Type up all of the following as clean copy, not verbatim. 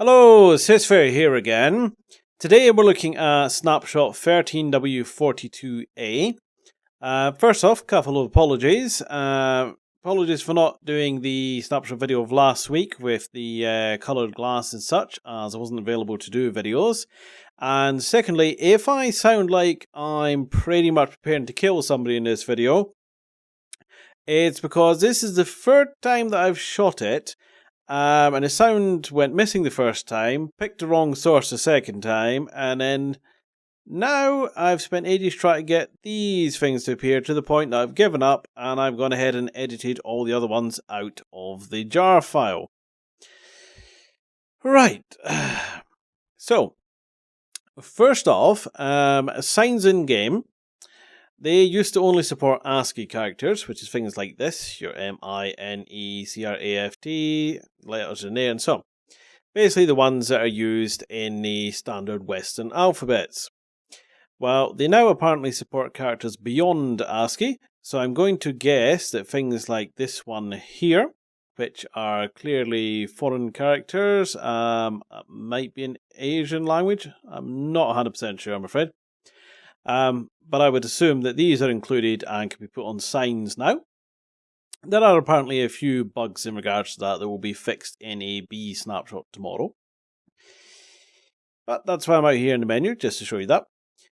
Hello, sysfailure here again. Today we're looking at Snapshot 13W42A. First off, a couple of apologies. Apologies for not doing the Snapshot video of last week with the coloured glass and such, as I wasn't available to do videos. And secondly, if I sound like I'm pretty much preparing to kill somebody in this video, it's because this is the third time that I've shot it. And the sound went missing the first time, picked the wrong source the second time, and then now I've spent ages trying to get these things to appear to the point that I've given up and I've gone ahead and edited all the other ones out of the jar file. Right. So, first off, signs in game. They used to only support ASCII characters, which is things like this, your MINECRAFT, letters in there, and so on. Basically the ones that are used in the standard Western alphabets. Well, they now apparently support characters beyond ASCII, so I'm going to guess that things like this one here, which are clearly foreign characters, might be an Asian language. I'm not 100% sure, I'm afraid. But I would assume that these are included and can be put on signs now. There are apparently a few bugs in regards to that will be fixed in a B snapshot tomorrow. But that's why I'm out here in the menu, just to show you that.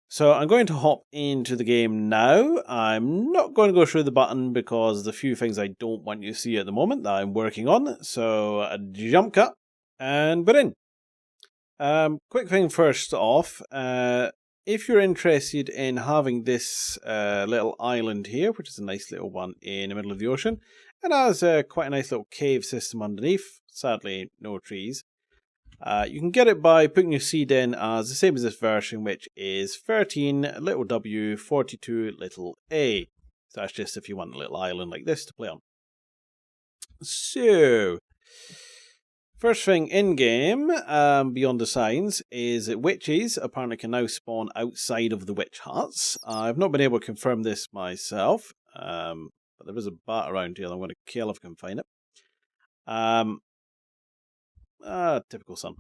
So I'm going to hop into the game now. I'm not going to go through the button because there's a few things I don't want you to see at the moment that I'm working on. So a jump cut and we're in. Quick thing first off. If you're interested in having this little island here, which is a nice little one in the middle of the ocean, and has quite a nice little cave system underneath, sadly no trees, you can get it by putting your seed in as the same as this version, which is 13 little w 42 little a. So that's just if you want a little island like this to play on. So, first thing in-game, beyond the signs, is that witches apparently can now spawn outside of the witch huts. I've not been able to confirm this myself, but there is a bat around here that I'm going to kill if I can find it. Typical sun.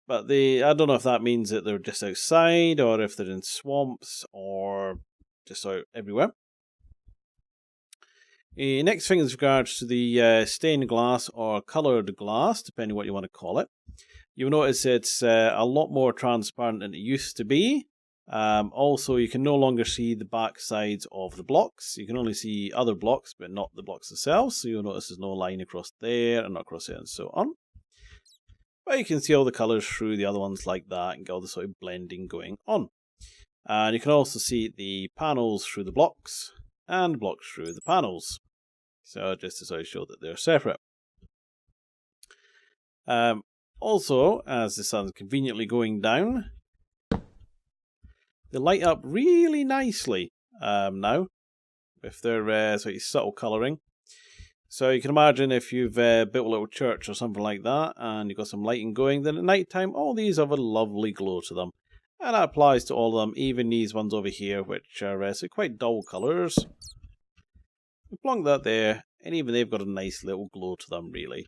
But I don't know if that means that they're just outside, or if they're in swamps, or just out everywhere. Next thing is regards to the stained glass or coloured glass, depending what you want to call it. You'll notice it's a lot more transparent than it used to be. Also, you can no longer see the back sides of the blocks. You can only see other blocks, but not the blocks themselves. So you'll notice there's no line across there and not across there and so on. But you can see all the colours through the other ones like that and get all the sort of blending going on. And you can also see the panels through the blocks and blocks through the panels. So just to sort of show that they're separate. Also, as the sun's conveniently going down, they light up really nicely now with their sort of subtle colouring. So you can imagine if you've built a little church or something like that and you've got some lighting going, then at night time all these have a lovely glow to them. And that applies to all of them, even these ones over here, which are quite dull colours. We plonk that there, and even they've got a nice little glow to them, really.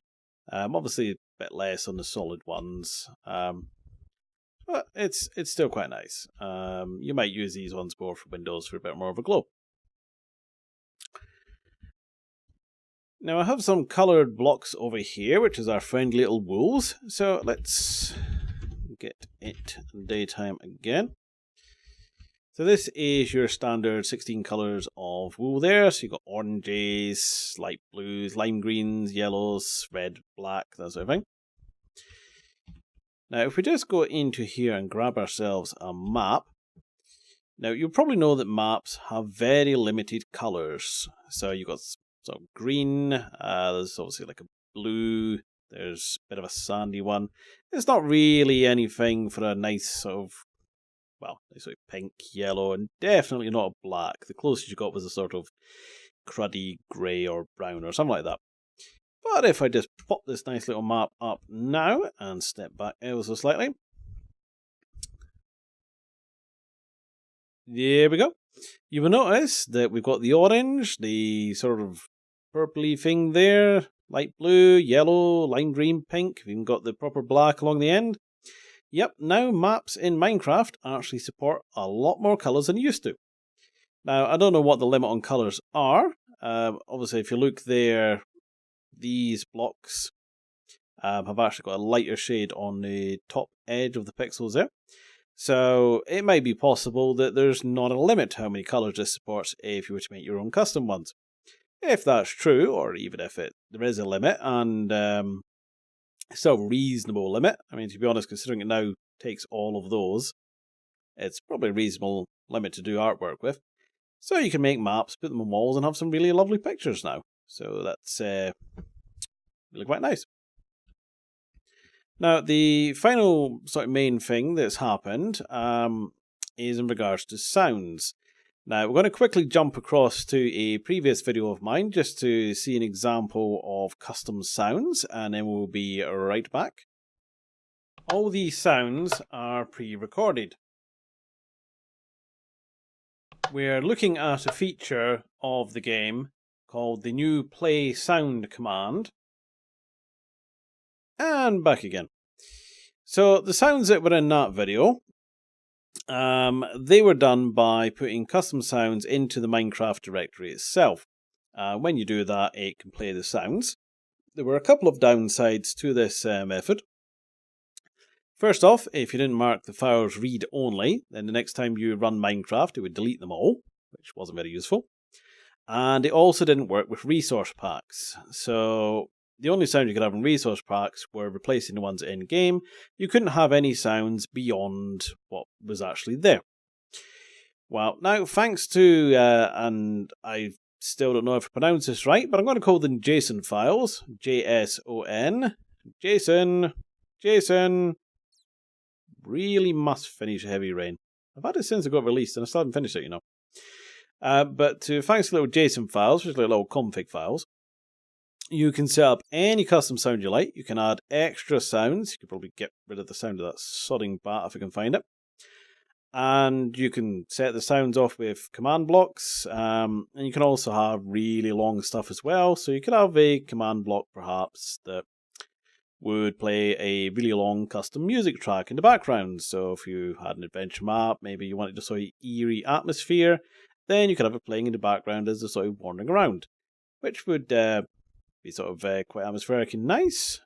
Obviously, a bit less on the solid ones, but it's still quite nice. You might use these ones more for windows for a bit more of a glow. Now, I have some coloured blocks over here, which is our friendly little wolves. So let's get it daytime again. So this is your standard 16 colours of wool there. So you've got oranges, light blues, lime greens, yellows, red, black, that sort of thing. Now if we just go into here and grab ourselves a map. Now you'll probably know that maps have very limited colours. So you've got sort of green, there's obviously like a blue, there's a bit of a sandy one. It's not really anything for a nice sort of, well, it's like pink, yellow, and definitely not a black. The closest you got was a sort of cruddy grey or brown or something like that. But if I just pop this nice little map up now and step back ever so slightly. There we go. You will notice that we've got the orange, the sort of purpley thing there, light blue, yellow, lime green, pink. We've even got the proper black along the end. Yep, now maps in Minecraft actually support a lot more colours than it used to. Now, I don't know what the limit on colours are. Obviously, if you look there, these blocks have actually got a lighter shade on the top edge of the pixels there. So it might be possible that there's not a limit to how many colours this supports if you were to make your own custom ones. If that's true, or even if there is a limit, and still a reasonable limit. I mean, to be honest, considering it now takes all of those, it's probably a reasonable limit to do artwork with. So you can make maps, put them on walls, and have some really lovely pictures now. So that's really quite nice. Now, the final sort of main thing that's happened is in regards to sounds. Now, we're going to quickly jump across to a previous video of mine just to see an example of custom sounds, and then we'll be right back. All these sounds are pre-recorded. We're looking at a feature of the game called the new play sound command. And back again. So the sounds that were in that video, they were done by putting custom sounds into the Minecraft directory itself. When you do that, it can play the sounds. There were a couple of downsides to this method. First off, if you didn't mark the files read only, then the next time you run Minecraft, it would delete them all, which wasn't very useful. And it also didn't work with resource packs. So the only sound you could have in resource packs were replacing the ones in-game. You couldn't have any sounds beyond what was actually there. Well, now, thanks to, and I still don't know if I pronounce this right, but I'm going to call them JSON files. JSON. JSON. Really must finish Heavy Rain. I've had it since it got released and I still haven't finished it, you know. But thanks to little JSON files, which are little config files, you can set up any custom sound you like. You can add extra sounds. You could probably get rid of the sound of that sodding bat if I can find it. And you can set the sounds off with command blocks. And you can also have really long stuff as well. So you could have a command block perhaps that would play a really long custom music track in the background. So if you had an adventure map, maybe you wanted a sort of eerie atmosphere, then you could have it playing in the background as they're sort of wandering around, which would be sort of quite atmospheric and nice.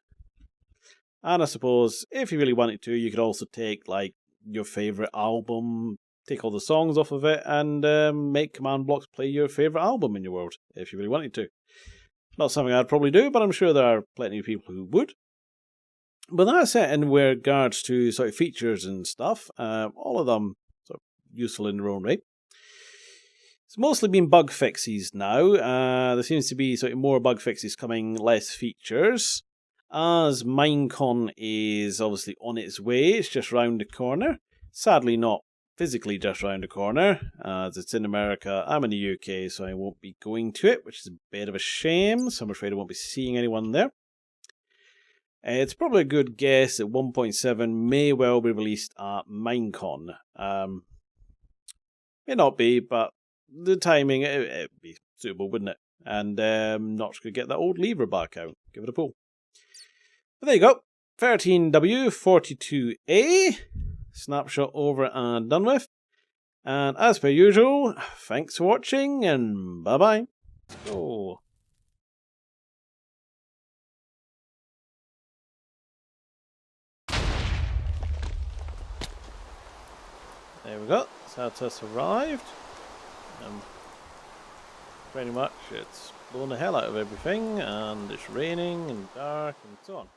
And I suppose if you really wanted to, you could also take like your favourite album, take all the songs off of it, and make command blocks play your favourite album in your world, if you really wanted to. Not something I'd probably do, but I'm sure there are plenty of people who would. But that's it in regards to sort of features and stuff. All of them sort of useful in their own right. It's mostly been bug fixes now. There seems to be sort of more bug fixes coming, less features. As Minecon is obviously on its way, it's just round the corner. Sadly not physically just round the corner, as it's in America. I'm in the UK, so I won't be going to it, which is a bit of a shame, so I'm afraid I won't be seeing anyone there. It's probably a good guess that 1.7 may well be released at Minecon. May not be, but the timing, it'd be suitable, wouldn't it? And Notch could get that old lever back out. Give it a pull. But there you go. 13W42A. Snapshot over and done with. And as per usual, thanks for watching and bye-bye. Oh. There we go. That's how test arrived. Pretty much it's blown the hell out of everything, and it's raining and dark and so on.